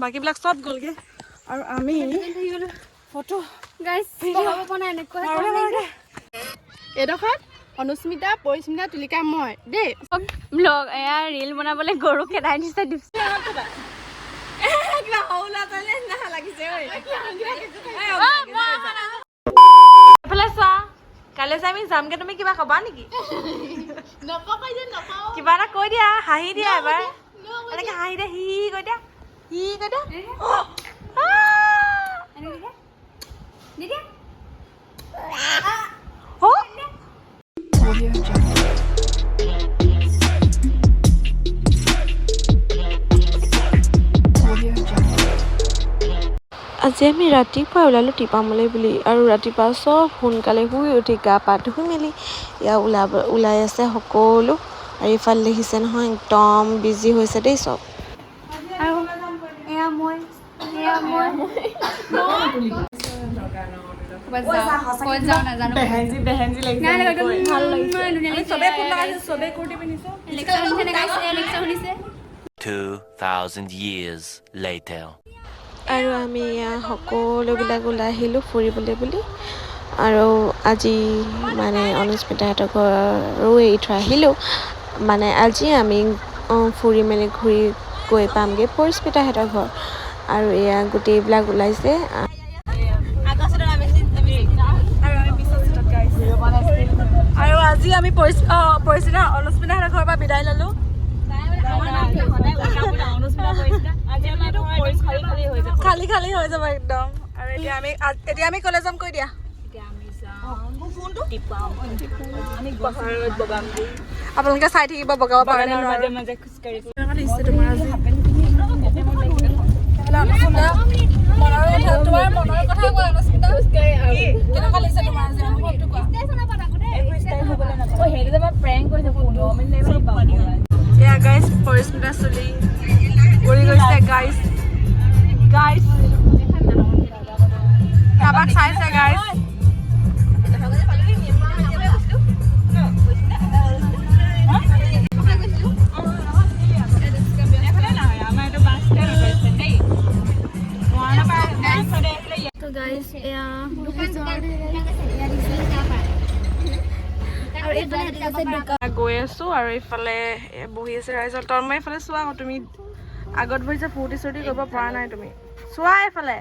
বাকীবিলাক চব গ'লগে আৰু আমি ফটো এডোখৰত অনুস্মিতা পৰিস্মিতা তুলিকা মই দেই ব্লগ এয়া ৰিল বনাবলৈ গৰু খেদাই দিছে কাইলৈ আমি যামগে তুমি কিবা কবা নেকি কিবা এটা কৈ দিয়া হাঁহি দিয়া এবাৰ এনেকে হাঁহি দিয়া হি কৈ দিয়া আজি আমি ৰাতিপুৱা ওলালোঁ টিপামলৈ বুলি আৰু ৰাতিপুৱা চব সোনকালে শুই উঠি গা পা ধুই মেলি ইয়াৰ ওলাই আছে সকলো আৰু ইফালে দেখিছে নহয় একদম বিজি হৈছে দেই চব আৰু এয়া মই আৰু আমি সকলোবিলাক ওলাই আহিলোঁ ফুৰিবলৈ বুলি আৰু আজি মানে অনুস্মিতাহঁতৰ ঘৰো এৰি থৈ আহিলোঁ মানে আজি আমি ফুৰি মেলি ঘূৰি গৈ পামগৈ পৰিস্মিতাহঁতৰ ঘৰ আৰু এয়া গোটেইবিলাক ওলাইছে আৰু আজি আমি পৰিস্মিতা অনুস্মিতাহঁতৰ ঘৰৰ পৰা বিদায় ল'লোঁ খালি হৈ যাব একদম আৰু এতিয়া আমি কলে যাম কৈ দিয়া আপোনালোকে চাই থাকিব বগাব পাৰে পৰিস্মিতা চুলি উৰি গৈছে গাইজ কাৰোবাক চাইছে গাইজ গৈ আছো আৰু এইফালে বহি আছে ৰাইজৰ তন্ময় এইফালে চোৱা তুমি আগত বহিছে ফূৰ্তি চূৰ্তি কৰিব পৰা নাই তুমি চোৱা এইফালে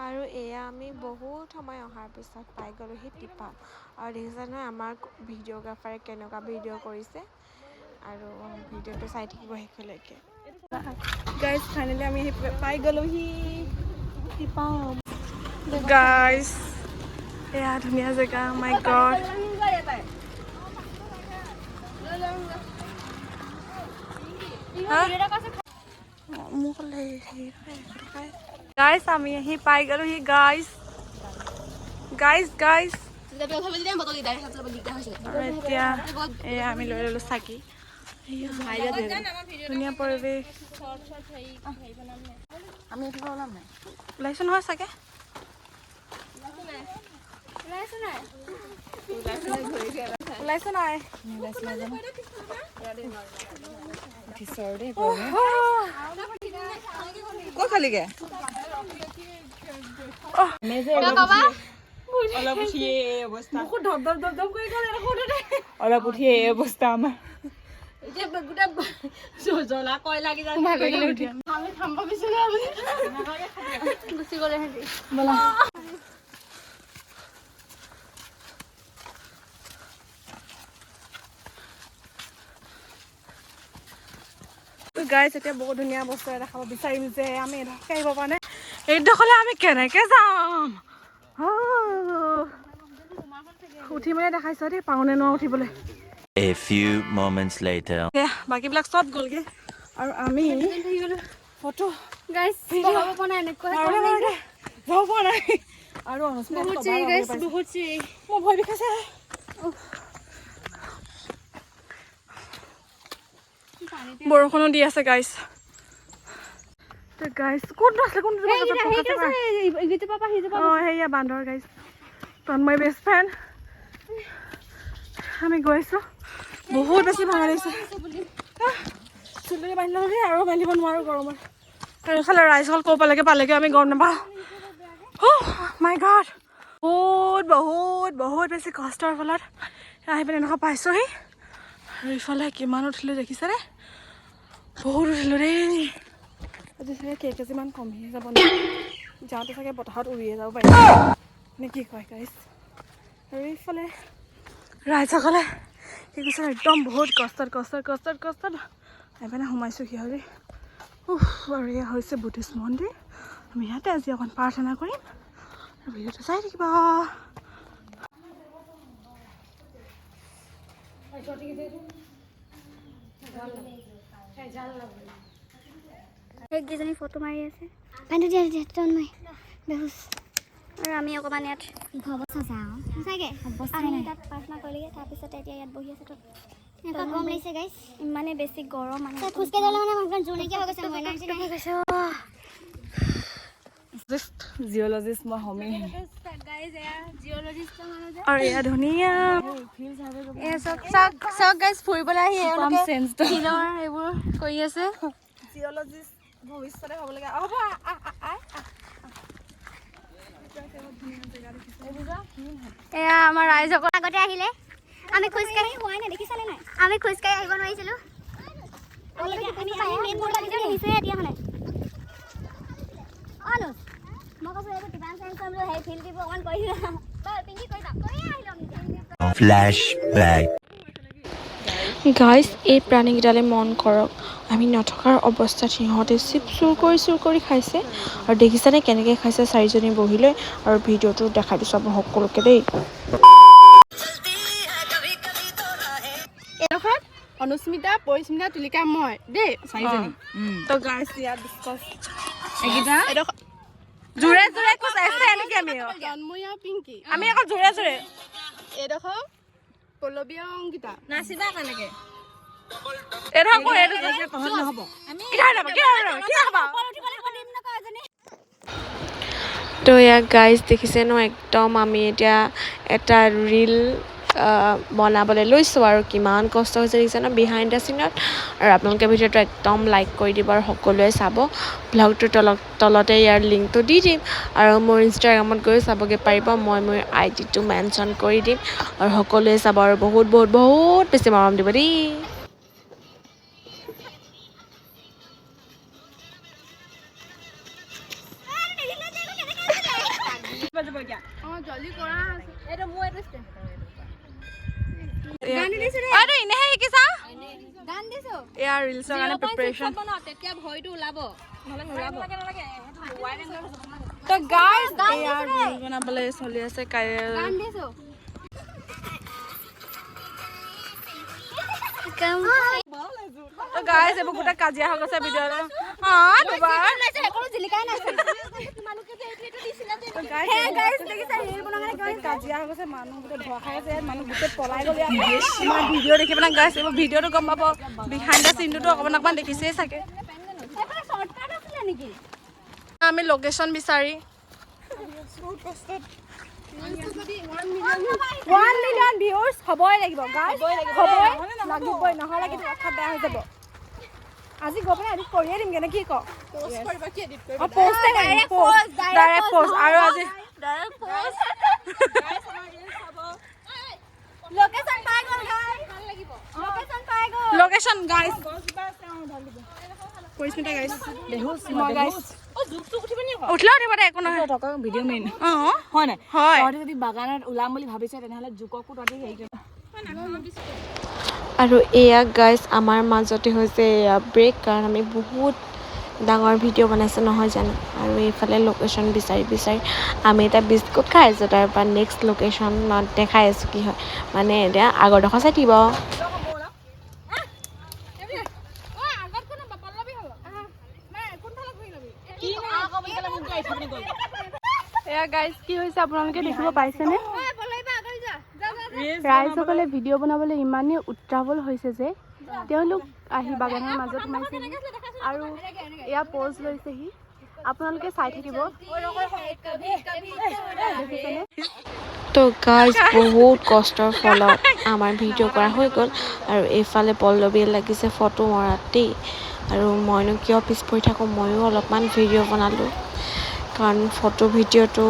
আৰু এয়া আমি বহুত সময় অহাৰ পিছত পাই গ'লোহি টিপাম আৰু দেখিছে নহয় আমাৰ ভিডিঅ'গ্ৰাফাৰে কেনেকুৱা ভিডিঅ' কৰিছে আৰু ভিডিঅ'টো চাই থাকিব শেষলৈকে গাইজ ফাইনেলি আমি পাই গ'লোহি টিপাম গাইজ এয়া ধুনীয়া জেগা মাই গড গাইজ আমি আহি পাই গ'লোহি গাইজ এতিয়া এয়া আমি লৈ ল'লোঁ চাকি ধুনীয়া পৰিৱেশ ওলাইছোঁ নহয় চাগে ওলাইছে নাই ক'ত খালিগে অলপ উঠিয়ে এই অৱস্থা অলপ উঠিয়ে এই অৱস্থা আমাৰ জ্বলা কয় লাগি যায় আমি খাম ভাবিছিলো গুচি গ'লে হেঁতি ব'লা গাইছ এতিয়া বহুত ধুনীয়া বস্তু এটা খাব বিচাৰিম যে আমি এডোখৰকে আহিব পৰা নাই এইডোখৰলে আমি কেনেকে যাম উঠি মানে দেখাইছ দেই পাওনে নোৱাৰো উঠিবলৈ A few moments later. বাকীবিলাক চব গ'লগে আৰু আমি ফটো গাইছ যাব পৰা নাই এনেকুৱা যাব পৰা নাই আৰু মোৰ ভয় বিষাইছে বৰষুণো দি আছে গাইছ গাইছ কোনটো আছে কোনটো সেয়া বান্দৰ গাইছ তন্ময় বেষ্ট ফ্ৰেণ্ড আমি গৈছোঁ বহুত বেছি ভাল লাগিছে চুলি বান্ধি ল'লে আৰু বান্ধিব নোৱাৰোঁ গৰমত আৰু এইফালে ৰাইজসকল ক'ৰ পালেগে আমি গম নাপাওঁ মাই গড বহুত বেছি কষ্টৰ ফলত আহি পিনে এনেকুৱা পাইছোঁহি আৰু ইফালে কিমান উঠিলোঁ দেখিছেনে বহুত উঠিলোঁ দেই আজি চাগে কেইকেজিমান কমিয়ে যাব যাওঁতে চাগে বতাহত উৰিয়ে যাব পাৰিম নে কি কয় গাইছ আৰু এইফালে ৰাইজসকলে কি কৈছে একদম বহুত কষ্টত এইপিনে সোমাইছোঁ সিহঁতে আৰু এয়া হৈছে বুদ্ধিষ্ট মন্দিৰ আমি ইয়াতে আজি অকণ প্ৰাৰ্থনা কৰিম আৰু ভিডিঅ'টো চাই থাকিব এককেইজনী ফটো মাৰি আছে পানীটো দিয়া তন্ময় বেহুচ আৰু আমি অকণমান ইয়াত অৱস্থা চাওঁ সঁচাকৈ আমি তাত প্ৰাৰ্থনা কৰিলেগৈ তাৰপিছতে এতিয়া ইয়াত বহি আছে তাত এনেকুৱা গৰম লাগিছে গাইছ ইমানে বেছি গৰম মানে খোজকাঢ়ি যালে মানে অকণ জোৰ নাইকিয়া হৈ গৈছে জিঅ'লজিষ্ট মই হমেই আৰু এয়া ধুনীয়া চব গাইজ ফুৰিবলৈ আহি শিলৰ এইবোৰ কৰি আছে জিঅ'লজিষ্ট ভৱিষ্যতে হ'বলগীয়া হ'ব এয়া আমাৰ ৰাইজসকল আগতে আহিলে আমি খোজকাঢ়ি হোৱাই নাই দেখিছানে নাই আমি খোজকাঢ়ি আহিব নোৱাৰিছিলোঁ এতিয়া মানে মই কৈছোঁ এইটো কিমান চেঞ্জ কৰিম বোলো সেই ফিল্ড ট্ৰিপ অকণমান কৰি পিন্ধি কৰিবা কৰিয়ে আহিলোঁ Flashback. গাইজ এই প্ৰাণীকেইটালৈ মন কৰক আমি নথকাৰ অৱস্থাত সিহঁতে চিপ চুৰ কৰি খাইছে আৰু দেখিছেনে কেনেকৈ খাইছে চাৰিজনী বহি লৈ আৰু ভিডিঅ'টো দেখাই দিছোঁ আপুনি সকলোকে দেই এইডোখৰত অনুস্মিতা পৰিস্মিতা তুলিকা মই দেই চাৰিজনী তো গাইছ ইয়াত ডিছকাছ এইকেইটা জোৰে কৈছে এনেকৈ আমি জন্মই আৰু পিংকি আমি আকৌ জোৰে এইডোখৰ পল্লৱী আৰু অংকিতা নাচিবা কেনেকে তো ইয়াক গাইজ দেখিছে ন একদম আমি এতিয়া এটা ৰীল বনাবলৈ লৈছোঁ আৰু কিমান কষ্ট হৈছে দেখিছে ন বিহাইণ্ড দ্য চিনত আৰু আপোনালোকে ভিডিঅ'টো একদম লাইক কৰি দিব আৰু সকলোৱে চাব ব্লগটোৰ তলতে ইয়াৰ লিংকটো দি দিম আৰু মোৰ ইনষ্টাগ্ৰামত গৈ চাবগৈ পাৰিব মই মোৰ আইডিটো মেনশ্যন কৰি দিম আৰু সকলোৱে চাব আৰু বহুত বেছি মৰম দিব দেই জলদি কৰা এইটো মোৰ এইটো ইয়াৰ ৰিলছৰ কাৰণে প্ৰিপেৰেশ্যন তেতিয়া ভয়টো ওলাব তো গাইজ ইয়াৰ ৰিল বনাবলৈ চলি আছে তো গাইজ এইবোৰ গোটেই কাজিয়া হৈ গৈছে ভিডিঅ'ত কাজিয়া হৈ গৈছে মানুহ গোটেই ভয় খাই আছে মানুহ গোটেই পলাই গ'লে আমাৰ ভিডিঅ' দেখি পেলাই গাইজ এইবোৰ ভিডিঅ'টো গম পাব বিহাইণ্ড দ্য চিনটোতো অকণমান দেখিছেই চাগে আমি লোকেশ্যন বিচাৰি 1 million ভিউজ হ'বই লাগিব গাইজ হ'বই লাগিবই নহ'লে কিন্তু কথা বেয়া হৈ যাব আজি গৈ পেলাই এডিট কৰিয়ে দিম কেনে কি ক পোষ্ট কৰিবা কি এডিট কৰিবা পোষ্ট ডাইৰেক্ট পোষ্ট আৰু আজি ডাইৰেক্ট পোষ্ট গাইজ আমাৰ ৰিলছ হ'ব লোকেশন পাই গ'ল গাইজ ভাল লাগিব লোকেশন পাই গ'ল লোকেশন গাইজ গছবা আছে ভাল দিব পৰিস্মিতা গাইজ বেহুছ মই গাইজ ও জুকটো উঠিব নি উঠলা উঠিব দে একো নহয় টকা ভিডিও মেইন হয় না হয় তহঁতি যদি বাগানত ওলাম বুলি ভাবিছে তেনেহ'লে জুককো তহঁতি হেৰি কৰিবা আৰু এয়া গাইজ আমাৰ মাজতে হৈছে এয়া ব্ৰেক কাৰণ আমি বহুত ডাঙৰ ভিডিঅ' বনাইছোঁ নহয় জানো আৰু এইফালে লোকেশ্যন বিচাৰি আমি এটা বিস্কুট খাই আছোঁ তাৰপৰা নেক্সট লোকেশ্যনত দেখাই আছোঁ কি হয় মানে এতিয়া আগৰডোখৰ চাই দিব এয়া গাইজ কি হৈছে আপোনালোকে দেখিব পাইছেনে ৰাইজসকলে ভিডিঅ' বনাবলৈ ইমানেই উত্ৰাৱল হৈছে যে তেওঁলোক আহি বাগানৰ মাজত সোমাইছেহি আৰু এয়া প'জ লৈছেহি আপোনালোকে চাই থাকিব তো গাইজ বহুত কষ্টৰ ফলত আমাৰ ভিডিঅ' কৰা হৈ গ'ল আৰু এইফালে পল্লৱীয়ে লাগিছে ফটো মৰাতেই আৰু মইনো কিয় পিছ পৰি থাকোঁ ময়ো অলপমান ভিডিঅ' বনালোঁ কাৰণ ফটো ভিডিঅ'টো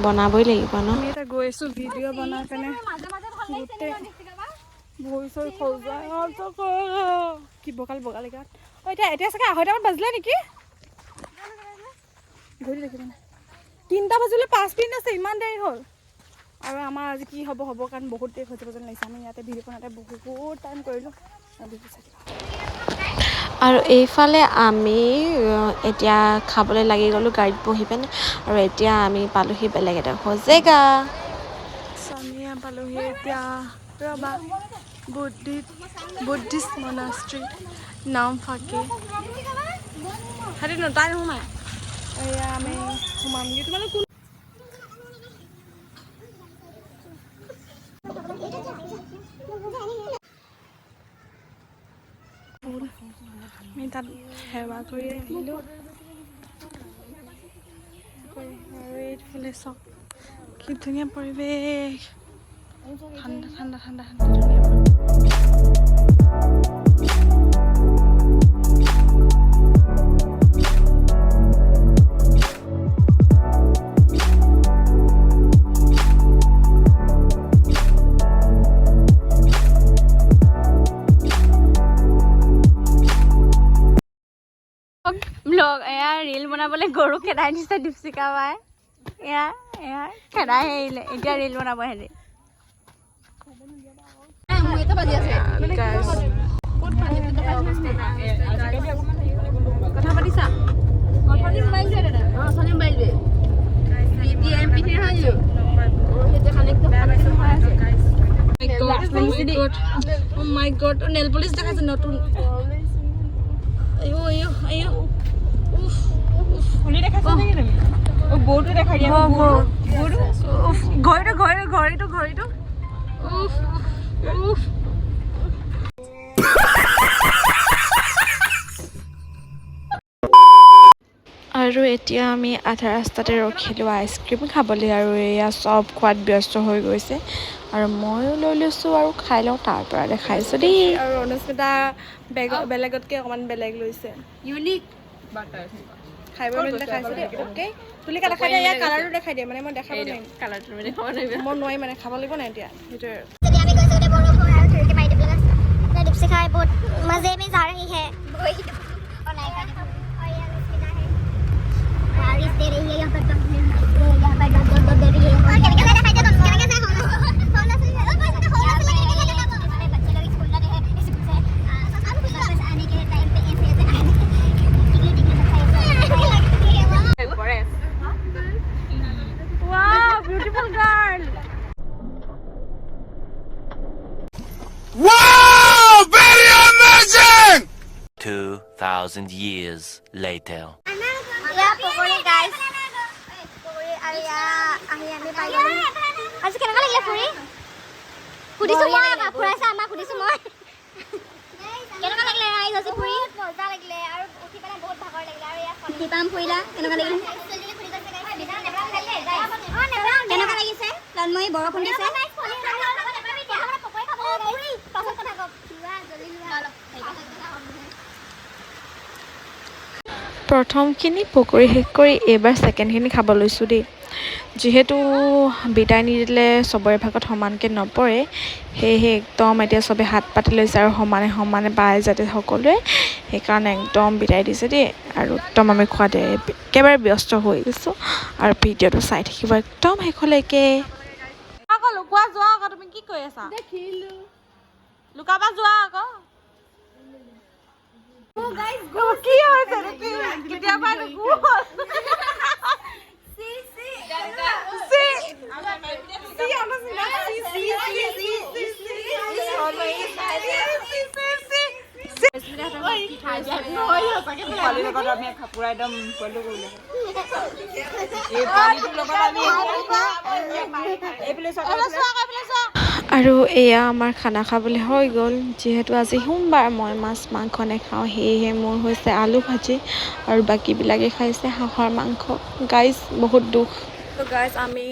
বনাবই লাগিব ন আমি এটা গৈ আছোঁ ভিডিঅ' বনাই পিনে গোটেই ভৰি চৰি খজুৱাই কি বগাল গাত এতিয়া চাগে 2:30 বাজিলে নেকি ঘূৰি দেখি মানে 3টা বাজিলে 5 মিনিট আছে ইমান দেৰি হ'ল আৰু আমাৰ আজি কি হ'ব কাৰণ বহুত দেৰি হৈ যাব যেন লাগিছে আমি ইয়াতে ভিডিঅ' বনাওঁতে বহুত টাইম কৰিলোঁ আৰু এইফালে আমি এতিয়া খাবলৈ লাগি গ'লোঁ গাড়ীত বহি পিনে আৰু এতিয়া আমি পালোহি বেলেগ এটা জেগা আমি পালোহি এতিয়া ৰবা বুদ্ধিষ্ট মনাষ্ট্ৰী নামফাকে হাতি নটাই নোসোমাই এয়া আমি সোমামগৈ তোমালোক আমি তাত সেৱা কৰি আহিলোঁ আৰু এইফালে চাওক কি ধুনীয়া পৰিৱেশ ঠাণ্ডা ধুনীয়া ব্লগ এয়া ৰিল বনাবলৈ গৰু খেদাই দিছে দীপশিকা বাই এয়া খেদাই আহিলে এতিয়া ৰিল বনাব হেৰি কথা পাতিছা Oh my god, nail polish দেখাইছে নতুন আয়ো খুলি দেখাইছা নেকি তুমি ও বউটো দেখাই দিয়া ঘড়ীটো আৰু এতিয়া আমি আধা ৰাস্তাতে ৰখিলোঁ আইচক্ৰীম খাবলৈ আৰু এয়া চব খোৱাত ব্যস্ত হৈ গৈছে আৰু ময়ো লৈ লৈছোঁ আৰু খাই লওঁ তাৰ পৰা দেখাইছোঁ দেই আৰু অনুস্মিতা বেলেগতকৈ অকণমান বেলেগ লৈছে ইউনিক বাটাৰ খাই বৈ মেলি দেখাইছে দেই অ'কে তুলিকা দেখাই দিয়া ইয়াৰ কালাৰটো দেখাই দিয়া মানে মই দেখাব নোৱাৰিম কালাৰটো মানে খাব লাগিব মই নোৱাৰিম মানে খাব লাগিব নাই এতিয়া সেইটোৱে আমি গৈছোঁ এতিয়া বৰফ আৰু खिड़की मार दे प्लस अपना दीपशिखा बहुत मजे में जा रही है और नहीं खाने और ये अनुष्मिता है बारिश दे रही है यहाँ पर दो दे रही है और क्या क्या दिखाई दे दो क्या क्या होना से बच्चे लोग स्कूल जाते हैं स्कूल से वापस आने के टाइम पे ऐसे आने कितनी दिक्कत है wow beautiful girl 2,000 years later. Yeah, pokoknya guys. Pokoknya ayah pakai ini. Asik kenapa lagi ya Puri? Kudi semua apa? Pura sama kudi semua. Kenapa lagi le ayah sih Puri? Masa lagi le, aru uti pada बहुत भागोर lagi le, aru ya. Di pam Puri lah. Kenapa lagi? Kenapa lagi sih? জন্মই বৰষুণ দিছে প্ৰথমখিনি পকৰি শেষ কৰি এইবাৰ ছেকেণ্ডখিনি খাব লৈছোঁ দেই যিহেতু বিদায় নিদিলে চবৰে ভাগত সমানকৈ নপৰে সেয়েহে একদম এতিয়া চবে হাত পাতি লৈছে আৰু সমানে সমানে পায় যাতে সকলোৱে সেইকাৰণে একদম বিদায় দিছে দেই আৰু একদম আমি খোৱাতে একেবাৰে ব্যস্ত হৈ গৈছোঁ আৰু ভিডিঅ'টো চাই থাকিব একদম শেষলৈকে আকৌ লুকুৱা যোৱা আকৌ তুমি কি কৰি আছা লুকাব যোৱা আকৌ কি হৈছে কেতিয়াবা আৰু এয়া আমাৰ খানা খাবলৈ হৈ গ'ল যিহেতু আজি সোমবাৰ মই মাছ মাংস নাখাওঁ সেয়েহে মোৰ হৈছে আলু ভাজি আৰু বাকীবিলাকে খাইছে হাঁহৰ মাংস গাইজ বহুত দুখ তো গাইজ আমি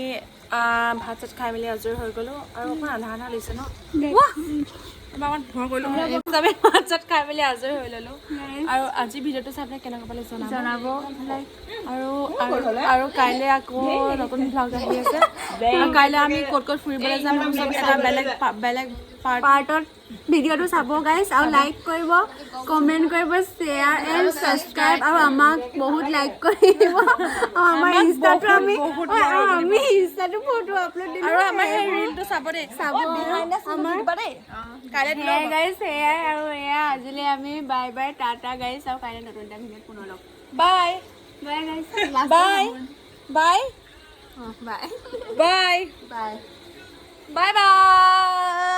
ভাত চাত খাই মেলি আজৰি হৈ গ'লোঁ আৰু অকণমান আধা আধা দিছে ন আমাৰ ভৰ কৰিলোঁ আমি ভাত চাত খাই মেলি আজৰি হৈ ল'লোঁ আৰু আজি ভিডিঅ'টো চাই পেলাই কেনেকুৱা পালে জনাব আৰু কাইলৈ আকৌ নতুন ভ্লগ আহি আছে আৰু কাইলৈ আমি ক'ত ক'ত ফুৰিবলৈ যাম বেলেগ পাৰ্টত ভিডিঅ'টো চাব গাইজ আৰু লাইক কৰিব কমেণ্ট কৰিব শ্বেয়াৰ এণ্ড ছাবস্ক্ৰাইব আৰু আমাক বহুত লাইক কৰিব আৰু আমাৰ ইনষ্টাটো আমি ইনষ্টাটো ফটো আপলোড দিলোঁ আৰু আমাৰ সেই ৰিলটো চাব দেই আমাৰ কাইলৈ গাইজ সেয়াই আৰু এয়া আজিলৈ আমি বাই বাই টাটা গাইজ আৰু কাইলৈ নতুন এটা ভিডিঅ'ত পুনৰ লগ bye bye guys bye bye bye bye bye bye bye